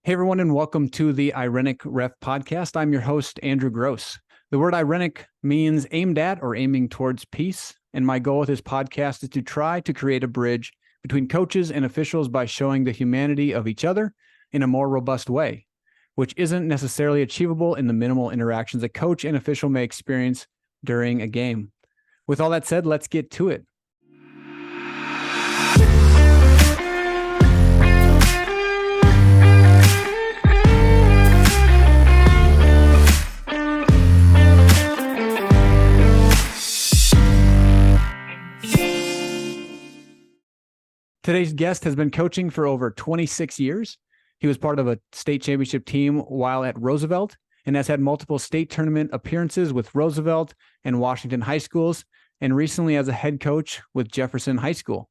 Hey, everyone, and welcome to the Irenic Ref podcast. I'm your host, Andrew Gross. The word irenic means aimed at or aiming towards peace. And my goal with this podcast is to try to create a bridge between coaches and officials by showing the humanity of each other in a more robust way, which isn't necessarily achievable in the minimal interactions a coach and official may experience during a game. With all that said, let's get to it. Today's guest has been coaching for over 26 years. He was part of a state championship team while at Roosevelt and has had multiple state tournament appearances with Roosevelt and Washington high schools, and recently as a head coach with Jefferson High School.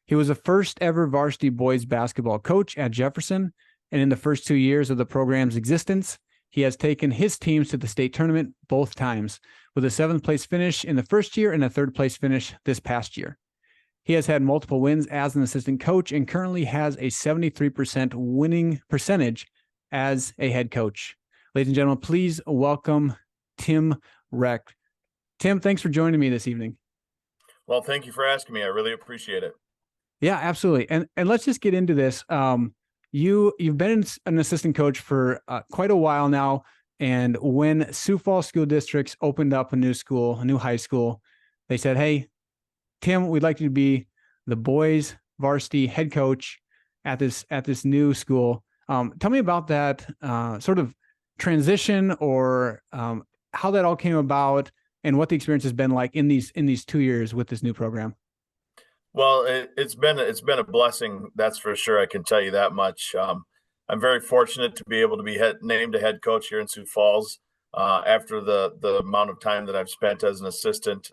He was the first ever varsity boys basketball coach at Jefferson, and in the first 2 years of the program's existence, he has taken his teams to the state tournament both times, with a 7th place finish in the first year and a 3rd place finish this past year. He has had multiple wins as an assistant coach and currently has a 73% winning percentage as a head coach. Ladies and gentlemen, please welcome Tim Reck. Tim, thanks for joining me this evening. Well, thank you for asking me. I really appreciate it. Yeah, absolutely. And let's just get into this. You've been an assistant coach for quite a while now. And when Sioux Falls school districts opened up a new school, a new high school, they said, "Hey, Tim, we'd like you to be the boys varsity head coach at this new school." Tell me about that sort of transition, or how that all came about, and what the experience has been like in these 2 years with this new program. Well, it's been a blessing, that's for sure. I can tell you that much. I'm very fortunate to be able to be named a head coach here in Sioux Falls after the amount of time that I've spent as an assistant.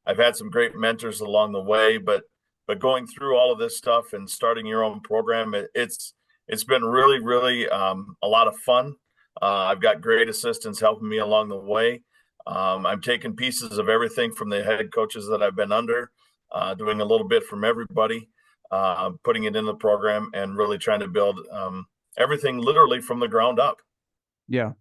I've had some great mentors along the way, but going through all of this stuff and starting your own program, it's been really a lot of fun. I've got great assistants helping me along the way. I'm taking pieces of everything from the head coaches that I've been under, doing a little bit from everybody, putting it in the program, and really trying to build everything literally from the ground up. Yeah.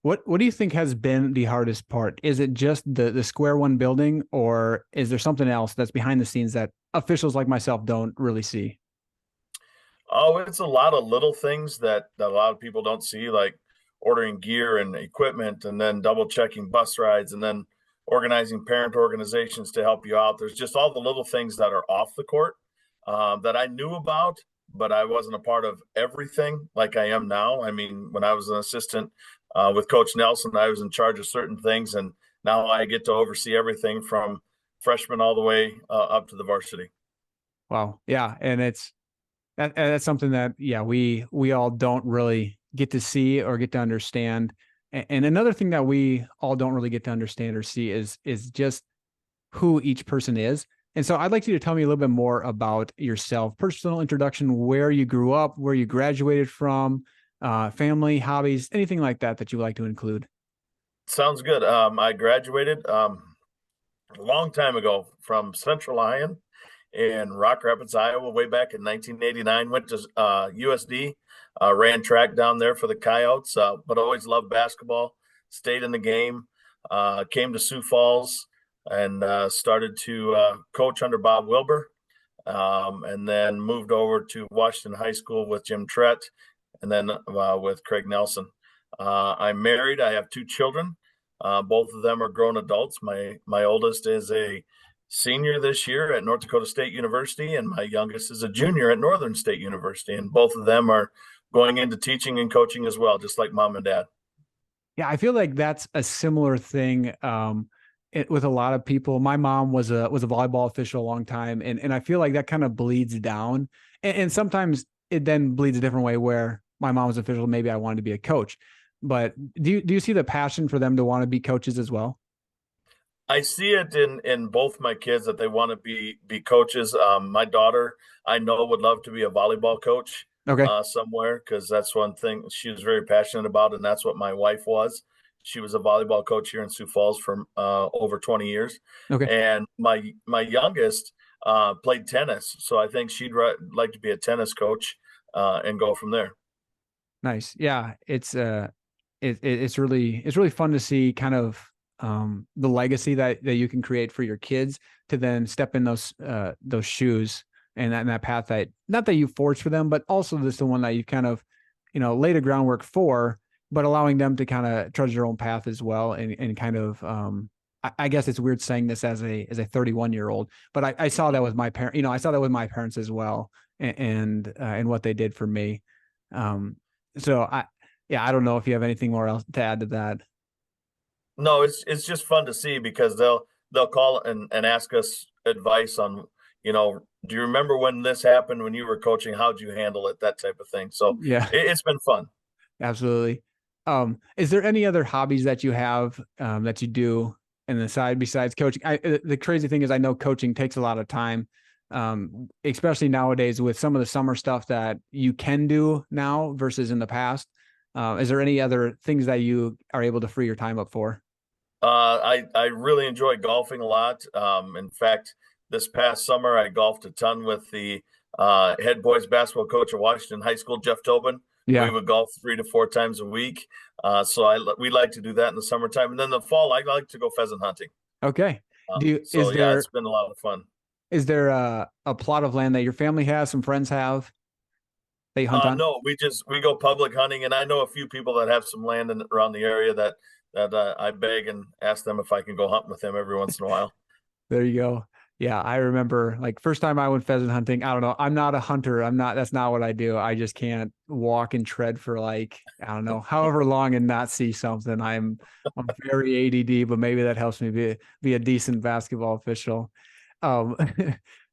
What do you think has been the hardest part? Is it just the square one building, or is there something else that's behind the scenes that officials like myself don't really see? Oh, it's a lot of little things that a lot of people don't see, like ordering gear and equipment, and then double checking bus rides, and then organizing parent organizations to help you out. There's just all the little things that are off the court that I knew about, but I wasn't a part of everything like I am now. I mean, when I was an assistant with Coach Nelson, I was in charge of certain things, and now I get to oversee everything from freshman all the way up to the varsity. Wow. Yeah. And that's something that, we all don't really get to see or get to understand. And another thing that we all don't really get to understand or see is just who each person is. And so I'd like you to tell me a little bit more about yourself, personal introduction, where you grew up, where you graduated from, family, hobbies, anything like that you would like to include. Sounds good. I graduated a long time ago from Central Lyon in Rock Rapids, Iowa, way back in 1989. Went to USD, ran track down there for the Coyotes, but always loved basketball, stayed in the game, came to Sioux Falls, and started to coach under Bob Wilbur, and then moved over to Washington High School with Jim Trett, and then with Craig Nelson. I'm married. I have 2 children. Both of them are grown adults. My oldest is a senior this year at North Dakota State University, and my youngest is a junior at Northern State University. And both of them are going into teaching and coaching as well, just like mom and dad. Yeah, I feel like that's a similar thing with a lot of people. My mom was a volleyball official a long time, and I feel like that kind of bleeds down. And sometimes it then bleeds a different way, where my mom was official, maybe I wanted to be a coach. But do you see the passion for them to want to be coaches as well? I see it in both my kids that they want to be coaches. My daughter, I know, would love to be a volleyball coach. Okay. Somewhere, because that's one thing she was very passionate about, and that's what my wife was. She was a volleyball coach here in Sioux Falls for over 20 years. Okay. And my youngest played tennis, so I think she'd like to be a tennis coach and go from there. Nice. Yeah. It's really fun to see kind of the legacy that you can create for your kids to then step in those shoes and that path that not that you forged for them, but also this the one that you kind of, laid a groundwork for, but allowing them to kind of trudge their own path as well and kind of I guess it's weird saying this as a 31-year-old, but I saw that with my parent, I saw that with my parents as well and what they did for me. Um, so yeah, I don't know if you have anything more else to add to that. No, it's just fun to see because they'll call and ask us advice on, do you remember when this happened when you were coaching? How'd you handle it? That type of thing. So Yeah, it's been fun. absolutely. Is there any other hobbies that you have that you do in the side besides coaching? The crazy thing is I know coaching takes a lot of time, especially nowadays with some of the summer stuff that you can do now versus in the past. Is there any other things that you are able to free your time up for? I really enjoy golfing a lot. In fact, this past summer I golfed a ton with the head boys basketball coach at Washington High School, Jeff Tobin. We Yeah. would golf 3 to 4 times a week. So we like to do that in the summertime, and then the fall I like to go pheasant hunting. Okay. So yeah, it's been a lot of fun. Is there a plot of land that your family has, some friends have, they hunt on? No, we go public hunting, and I know a few people that have some land around the area that I beg and ask them if I can go hunting with them every once in a while. There you go. Yeah, I remember like first time I went pheasant hunting. I don't know. I'm not a hunter. That's not what I do. I just can't walk and tread for like, I don't know, however long and not see something. I'm very ADD, but maybe that helps me be a decent basketball official. Um,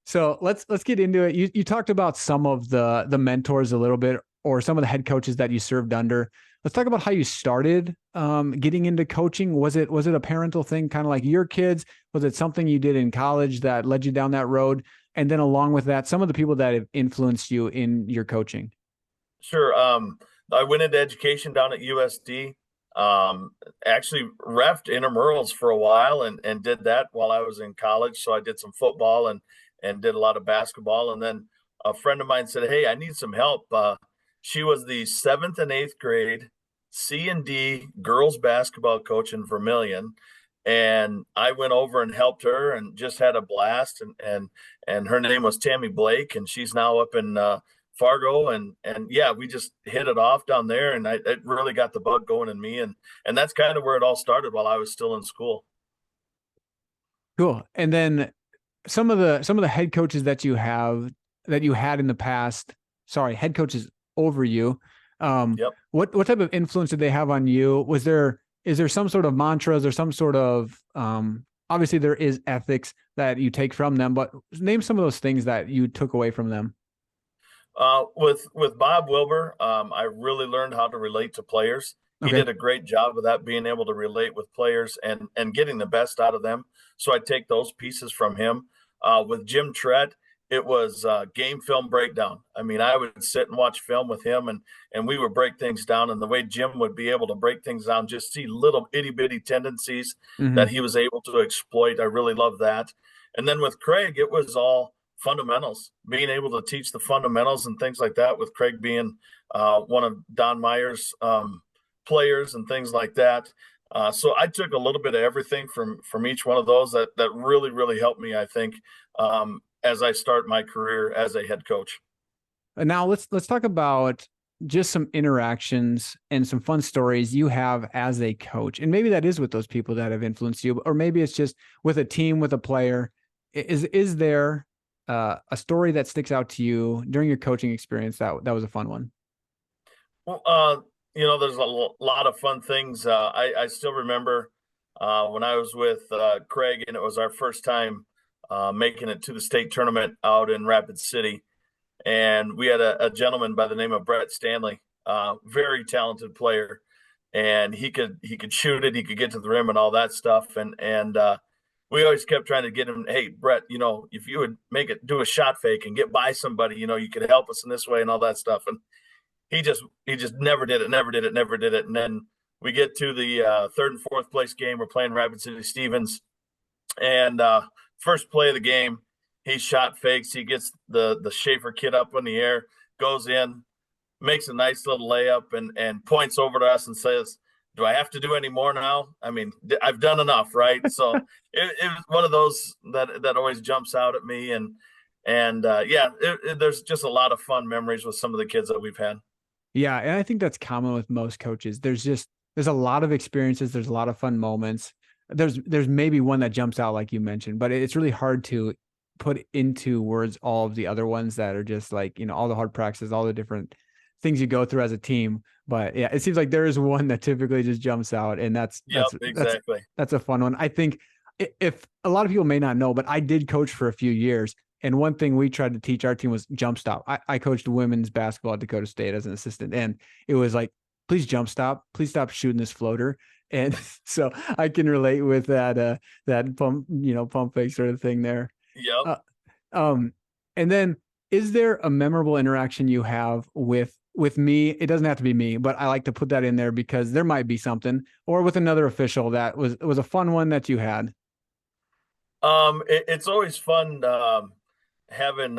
so let's get into it. You talked about some of the mentors a little bit, or some of the head coaches that you served under. Let's talk about how you started getting into coaching. Was it a parental thing, kind of like your kids? Was it something you did in college that led you down that road? And then along with that, some of the people that have influenced you in your coaching. Sure. I went into education down at USD. Um, Actually refed intramurals for a while and did that while I was in college. So I did some football and did a lot of basketball. And then a friend of mine said, "Hey, I need some help." She was the seventh and eighth grade C and D girls basketball coach in Vermilion. And I went over and helped her and just had a blast. And her name was Tammy Blake, and she's now up in Fargo, and yeah, we just hit it off down there, and it really got the bug going in me, and that's kind of where it all started while I was still in school. Cool. And then some of the head coaches that you had in the past, sorry, head coaches over you. Yep. What type of influence did they have on you? Is there some sort of mantras or some sort of obviously there is ethics that you take from them, but name some of those things that you took away from them. With Bob Wilbur, I really learned how to relate to players. He Okay. did a great job of that, being able to relate with players and getting the best out of them. So I take those pieces from him. With Jim Trett, it was game film breakdown. I mean, I would sit and watch film with him, and we would break things down. And the way Jim would be able to break things down, just see little itty bitty tendencies Hmm. that he was able to exploit. I really love that. And then with Craig, it was all fundamentals, being able to teach the fundamentals and things like that, with Craig being one of Don Meyer's players and things like that. So I took a little bit of everything from each one of those that really helped me, I think, as I start my career as a head coach. And now let's talk about just some interactions and some fun stories you have as a coach. And maybe that is with those people that have influenced you, or maybe it's just with a team, with a player. Is there a story that sticks out to you during your coaching experience that was a fun one? Well, there's lot of fun things. I still remember when I was with Craig, and it was our first time making it to the state tournament out in Rapid City. And we had a gentleman by the name of Brett Stanley, very talented player, and he could shoot it, he could get to the rim and all that stuff. And we always kept trying to get him. Hey, Brett, if you would do a shot fake and get by somebody, you could help us in this way and all that stuff. And he just never did it, never did it, never did it. And then we get to the third and fourth place game. We're playing Rapid City Stevens, and first play of the game, he shot fakes. He gets the Schaefer kid up in the air, goes in. makes a nice little layup and points over to us and says, "Do I have to do any more now? I mean, I've done enough, right?" So it was one of those that always jumps out at me, and yeah, there's just a lot of fun memories with some of the kids that we've had. Yeah, and I think that's common with most coaches. There's a lot of experiences, there's a lot of fun moments. There's maybe one that jumps out like you mentioned, but it's really hard to put into words all of the other ones that are just like, all the hard practices, all the different things you go through as a team. But yeah, it seems like there is one that typically just jumps out, and Yep, exactly. that's a fun one. I think if a lot of people may not know, but I did coach for a few years. And one thing we tried to teach our team was jump stop. I coached women's basketball at Dakota State as an assistant, and it was like, please jump stop, please stop shooting this floater. And so I can relate with that pump fake sort of thing there. Yep. And then is there a memorable interaction you have with me? It doesn't have to be me, but I like to put that in there because there might be something, or with another official that was a fun one that you had. It's always fun having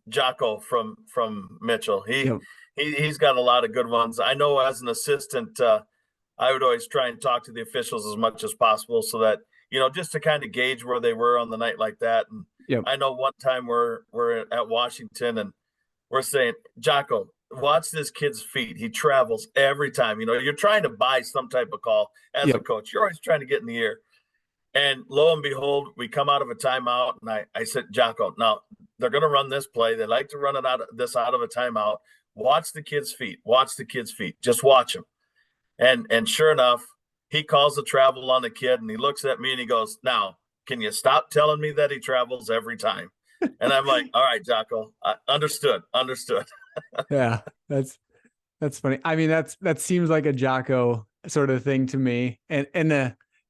Jocko from Mitchell. Yep. He's got a lot of good ones. I know as an assistant, I would always try and talk to the officials as much as possible so that, just to kind of gauge where they were on the night like that. And Yep. I know one time we're at Washington and we're saying, Jocko, watch this kid's feet. He travels every time. You're trying to buy some type of call as a Yep. coach. You're always trying to get in the air. And lo and behold, we come out of a timeout, and I said, Jocko, now they're going to run this play. They like to run it out of a timeout. Watch the kid's feet. Watch the kid's feet. Just watch him. And sure enough, he calls the travel on the kid, and he looks at me and he goes, "Now, can you stop telling me that he travels every time?" And I'm like, "All right, Jocko, understood." Yeah, that's funny. I mean, that seems like a Jocko sort of thing to me. And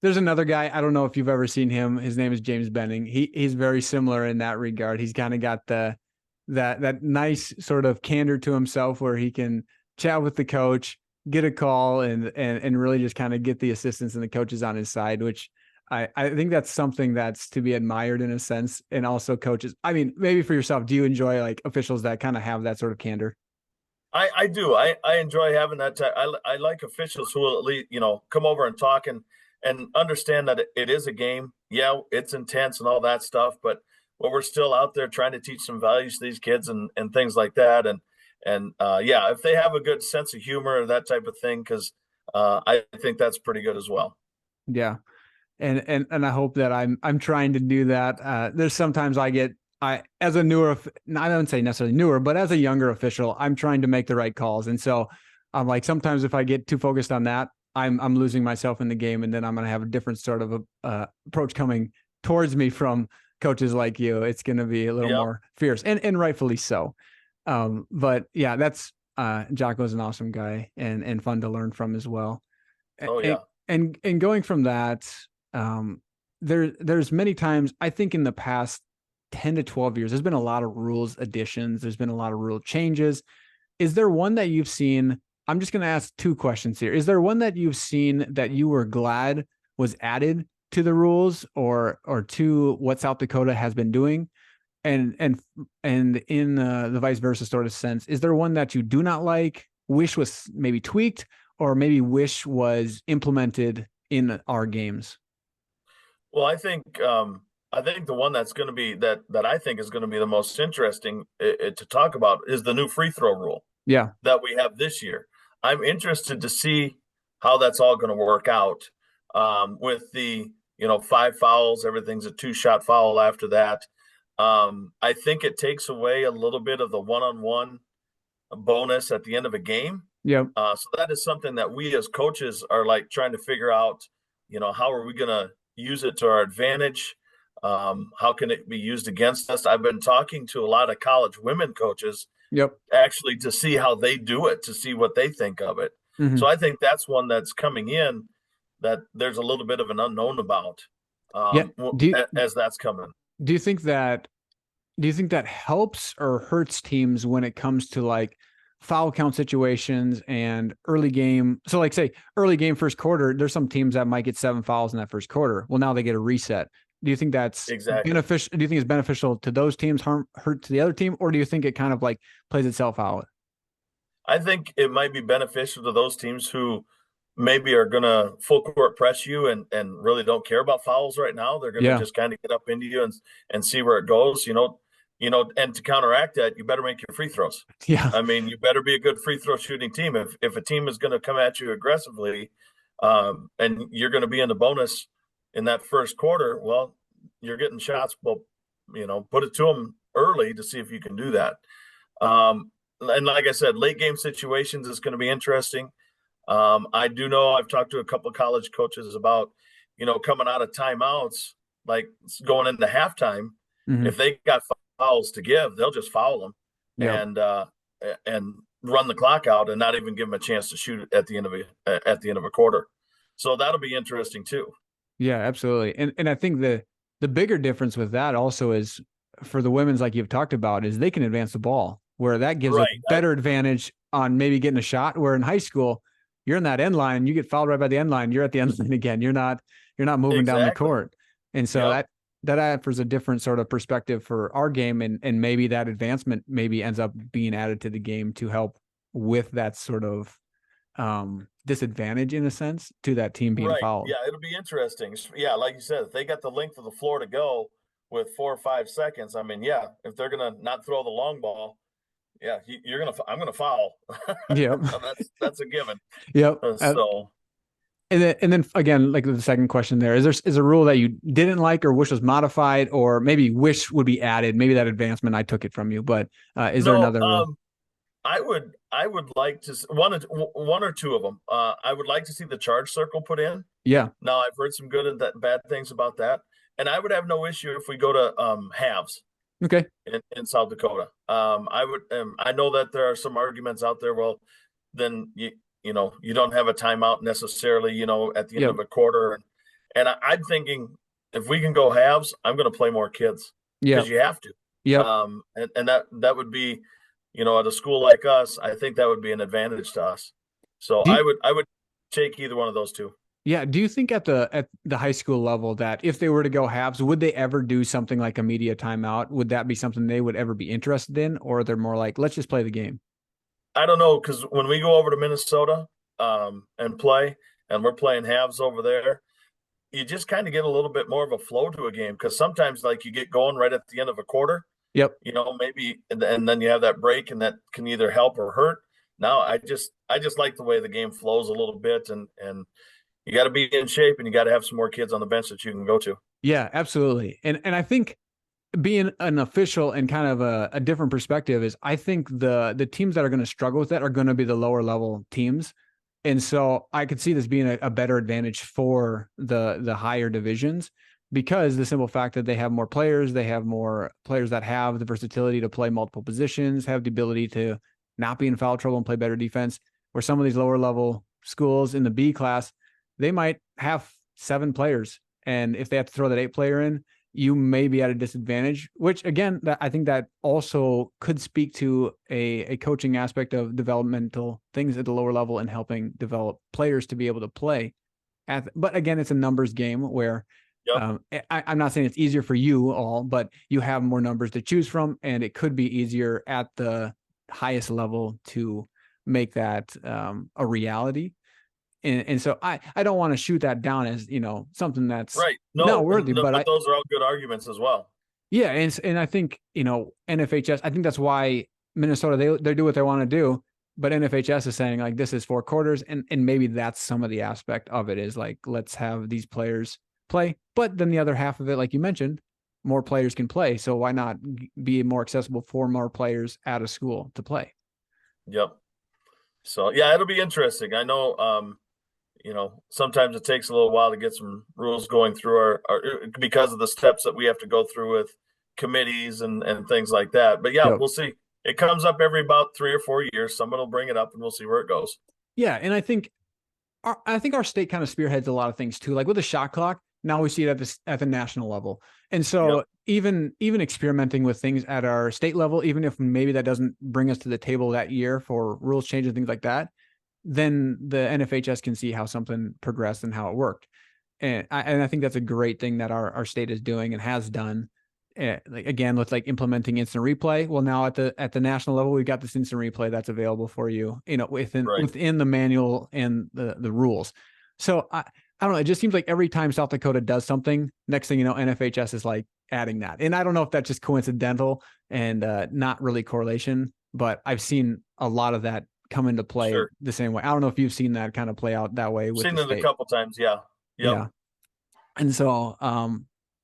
there's another guy. I don't know if you've ever seen him. His name is James Benning. He's very similar in that regard. He's kind of got that nice sort of candor to himself where he can chat with the coach, get a call, and really just kind of get the assistants and the coaches on his side, which I think that's something that's to be admired in a sense. And also coaches. I mean, maybe for yourself, do you enjoy like officials that kind of have that sort of candor? I do. I enjoy having that. I like officials who will at least, come over and talk and understand that it is a game. Yeah, it's intense and all that stuff, but we're still out there trying to teach some values to these kids and things like that. And yeah, if they have a good sense of humor or that type of thing, because I think that's pretty good as well. Yeah. And I hope that I'm trying to do that. There's sometimes as a newer, I don't say necessarily newer, but as a younger official, I'm trying to make the right calls. And so I'm like, sometimes if I get too focused on that, I'm losing myself in the game. And then I'm going to have a different sort of approach coming towards me from coaches like you. It's going to be a little more fierce and rightfully so. But yeah, that's Jocko's an awesome guy and fun to learn from as well. Oh yeah. And going from that, there's many times, I think in the past 10 to 12 years, there's been a lot of rules additions. There's been a lot of rule changes. Is there one that you've seen? I'm just going to ask two questions here. Is there one that you've seen that you were glad was added to the rules or to what South Dakota has been doing? And in the vice versa sort of sense, is there one that you do not like, wish was maybe tweaked, or maybe wish was implemented in our games? Well, I think the one that's going to be that I think is going to be the most interesting to talk about is the new free throw rule. Yeah, that we have this year. I'm interested to see how that's all going to work out with the 5 fouls. Everything's a 2-shot foul after that. I think it takes away a little bit of the one-on-one bonus at the end of a game. yeah. So that is something that we as coaches are like trying to figure out. How are we going to use it to our advantage? How can it be used against us? I've been talking to a lot of college women coaches. Yep. Actually, to see how they do it, to see what they think of it. Mm-hmm. So I think that's one that's coming in that there's a little bit of an unknown about as that's coming. Do you think that helps or hurts teams when it comes to like foul count situations and early game? So like say early game first quarter, there's some teams that might get 7 fouls in that first quarter. Well, now they get a reset. Do you think that's beneficial? Do you think it's beneficial to those teams, hurt to the other team, or do you think it kind of like plays itself out? I think it might be beneficial to those teams who maybe are going to full court press you and really don't care about fouls right now. They're going to Yeah. just kind of get up into you and see where it goes, and to counteract that, you better make your free throws. Yeah. I mean, you better be a good free throw shooting team. If a team is going to come at you aggressively, and you're going to be in the bonus in that first quarter, well, you're getting shots. Well, put it to them early to see if you can do that. And like I said, late game situations is going to be interesting. I do know I've talked to a couple of college coaches about, coming out of timeouts, like going into halftime. Mm-hmm. If they got fouls to give, they'll just foul them and run the clock out and not even give them a chance to shoot at the end of a quarter. So that'll be interesting too. Yeah, absolutely. And I think the bigger difference with that also is for the women's, like you've talked about, is they can advance the ball, where that gives a better advantage on maybe getting a shot, where in high school, you're in that end line, you get fouled right by the end line, you're at the end line again. You're not moving down the court. And so that offers a different sort of perspective for our game. And maybe that advancement maybe ends up being added to the game to help with that sort of disadvantage in a sense to that team being fouled. Yeah, it'll be interesting. Yeah, like you said, if they got the length of the floor to go with 4 or 5 seconds, I mean, yeah, if they're gonna not throw the long ball, yeah, I'm gonna foul. Yeah, that's a given. Yep. So, and then again, like the second question there, is a rule that you didn't like or wish was modified, or maybe wish would be added? Maybe that advancement, I took it from you, but is there another rule? I would like to one or two of them. I would like to see the charge circle put in. Yeah. Now I've heard some good and bad things about that, and I would have no issue if we go to halves. Okay. In South Dakota, I would. I know that there are some arguments out there. Well, then you don't have a timeout necessarily. At the end of a quarter, and I'm thinking if we can go halves, I'm going to play more kids because you have to. Yeah. And that would be. At a school like us, I think that would be an advantage to us. So I would take either one of those two. Yeah. Do you think at the high school level that if they were to go halves, would they ever do something like a media timeout? Would that be something they would ever be interested in, or they're more like, let's just play the game? I don't know, because when we go over to Minnesota and play, and we're playing halves over there, you just kind of get a little bit more of a flow to a game, because sometimes like you get going right at the end of a quarter. Yep. Maybe, and then you have that break, and that can either help or hurt. Now, I just like the way the game flows a little bit, and you got to be in shape, and you got to have some more kids on the bench that you can go to. Yeah, absolutely. And I think being an official and kind of a different perspective is, I think the teams that are going to struggle with that are going to be the lower level teams. And so I could see this being a better advantage for the higher divisions, because the simple fact that they have more players, they have more players that have the versatility to play multiple positions, have the ability to not be in foul trouble and play better defense, where some of these lower level schools in the B class, they might have 7 players. And if they have to throw that 8 player in, you may be at a disadvantage, which again, I think that also could speak to a coaching aspect of developmental things at the lower level and helping develop players to be able to play. But again, it's a numbers game where I'm not saying it's easier for you all, but you have more numbers to choose from, and it could be easier at the highest level to make that a reality. And so I don't want to shoot that down as, something that's not worthy, but those are all good arguments as well. Yeah. And I think, NFHS, I think that's why Minnesota, they do what they want to do, but NFHS is saying like, this is 4 quarters. And maybe that's some of the aspect of it, is like, let's have these players play, but then the other half of it, like you mentioned, more players can play. So why not be more accessible for more players at a school to play? Yep. So yeah, it'll be interesting. I know, sometimes it takes a little while to get some rules going through our because of the steps that we have to go through with committees and things like that. But yeah, we'll see. It comes up every about 3 or 4 years. Someone will bring it up, and we'll see where it goes. Yeah, and I think our state kind of spearheads a lot of things too. Like with the shot clock, now we see it at the national level. And so even experimenting with things at our state level, even if maybe that doesn't bring us to the table that year for rules changes, things like that, then the NFHS can see how something progressed and how it worked. And I think that's a great thing that our state is doing and has done. like again with like implementing instant replay. Well, now at the national level, we've got this instant replay that's available for you, within the manual and the rules. So I don't know. It just seems like every time South Dakota does something, next thing you know, NFHS is like adding that. And I don't know if that's just coincidental and not really correlation, but I've seen a lot of that come into play the same way. I don't know if you've seen that kind of play out that way with seen the it state. a couple times. Yeah. Yep. Yeah. And so,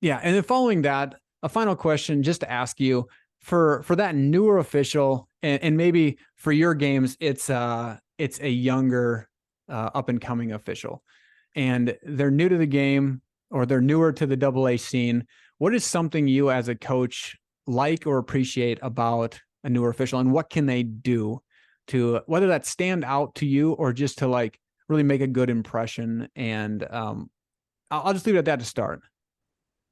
yeah. And then following that, a final question just to ask you for that newer official, and maybe for your games, it's a younger, up and coming official, and they're new to the game or they're newer to the AA scene. What is something you as a coach like or appreciate about a newer official, and what can they do to, whether that stand out to you or just to like really make a good impression? And I'll just leave it at that to start.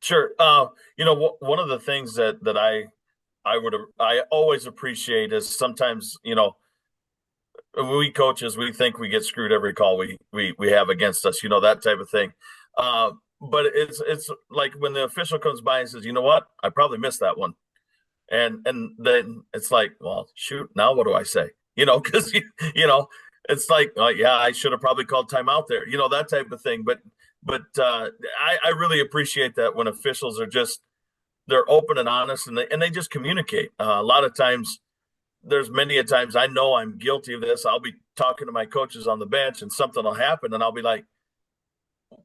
Sure. One of the things that I always appreciate is sometimes, we coaches, we think we get screwed every call we have against us, that type of thing. But it's like when the official comes by and says, you know what, I probably missed that one. And then it's like, well, shoot, now what do I say? Because, it's like, yeah, I should have probably called timeout there, that type of thing. But I really appreciate that when officials are they're open and honest, and they just communicate. A lot of times, there's many a times I know I'm guilty of this. I'll be talking to my coaches on the bench, and something will happen, and I'll be like,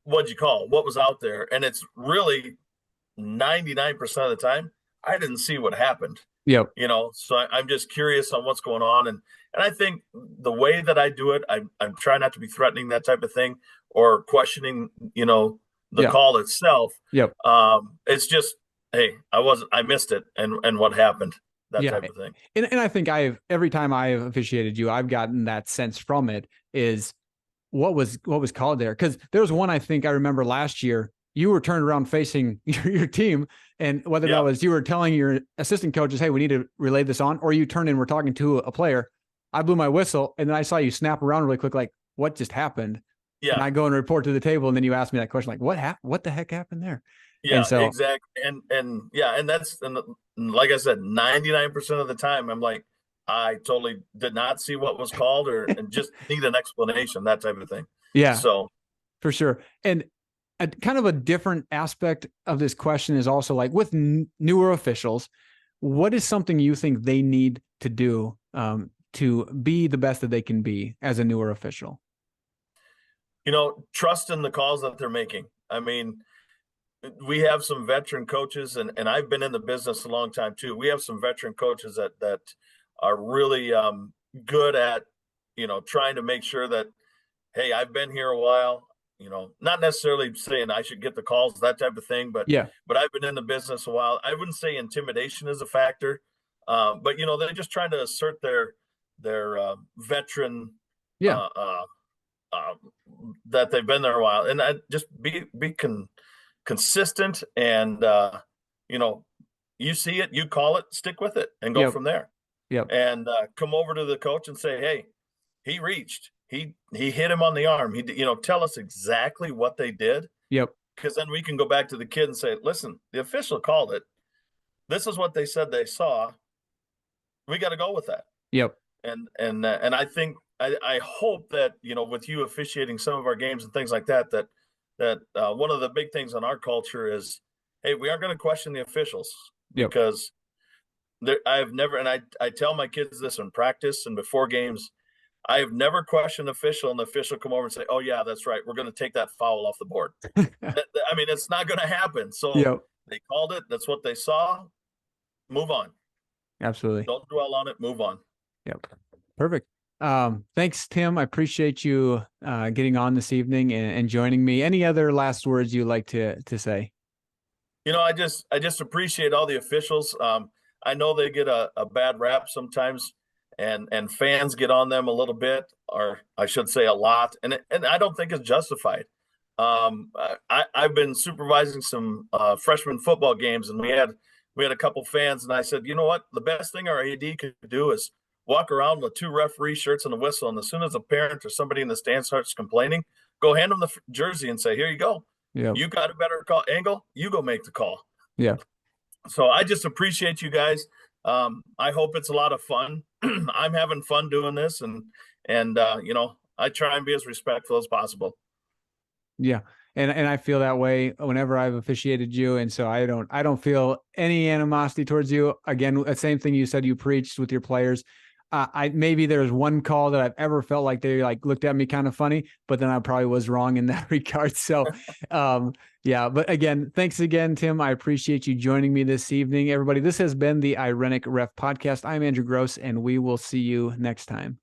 "What'd you call? What was out there?" And it's really 99% of the time I didn't see what happened. Yep. So I'm just curious on what's going on, and I think the way that I do it, I'm trying not to be threatening, that type of thing, or questioning, the call itself. Yep. It's just, hey, I missed it, and what happened, that type of thing. And I think every time I have officiated you, I've gotten that sense from it is what was called there. Because there was one I think I remember last year. You were turned around facing your team, and whether that was you were telling your assistant coaches, "Hey, we need to relay this on," or you turned and were talking to a player. I blew my whistle, and then I saw you snap around really quick, like, "What just happened?" Yeah. And I go and report to the table, and then you ask me that question, like, what the heck happened there? Yeah, and so, exactly. And that's, and like I said, 99% of the time, I'm like, I totally did not see what was called, and just need an explanation, that type of thing. Yeah. So for sure. And kind of a different aspect of this question is also like with newer officials, what is something you think they need to do to be the best that they can be as a newer official? Trust in the calls that they're making. I mean, we have some veteran coaches, and I've been in the business a long time too. We have some veteran coaches that are really good at, trying to make sure that, hey, I've been here a while. Not necessarily saying I should get the calls, that type of thing, but I've been in the business a while. I wouldn't say intimidation is a factor, but they're just trying to assert their veteran, that they've been there a while, and I just be consistent, and you see it, you call it, stick with it, and go from there. And come over to the coach and say, hey, he reached. He hit him on the arm. Tell us exactly what they did. Because then we can go back to the kid and say, listen, the official called it. This is what they said they saw. We got to go with that. And I think I hope that, with you officiating some of our games and things like that, that one of the big things in our culture is, hey, we aren't going to question the officials, because I've never, and I tell my kids this in practice and before games, I have never questioned an official, and the official come over and say, oh yeah, that's right, we're going to take that foul off the board. I mean, it's not going to happen. So they called it. That's what they saw. Move on. Absolutely. Don't dwell on it. Move on. Perfect. Thanks, Tim. I appreciate you getting on this evening and joining me. Any other last words you'd like to say? I just appreciate all the officials. I know they get a bad rap sometimes, and fans get on them a little bit, or I should say a lot, and I don't think it's justified. I've been supervising some freshman football games, and we had a couple fans, and I said, you know what, the best thing our AD could do is walk around with 2 referee shirts and a whistle, and as soon as a parent or somebody in the stand starts complaining, go hand them the jersey and say, here you go. You got a better call angle, you go make the call. So I just appreciate you guys. I hope it's a lot of fun. I'm having fun doing this, and I try and be as respectful as possible. Yeah. And I feel that way whenever I've officiated you. And so I don't feel any animosity towards you. Again, the same thing you said you preached with your players. Maybe there's one call that I've ever felt like they looked at me kind of funny, but then I probably was wrong in that regard. So, yeah, but again, thanks again, Tim. I appreciate you joining me this evening. Everybody, this has been the Irenic Ref podcast. I'm Andrew Gross, and we will see you next time.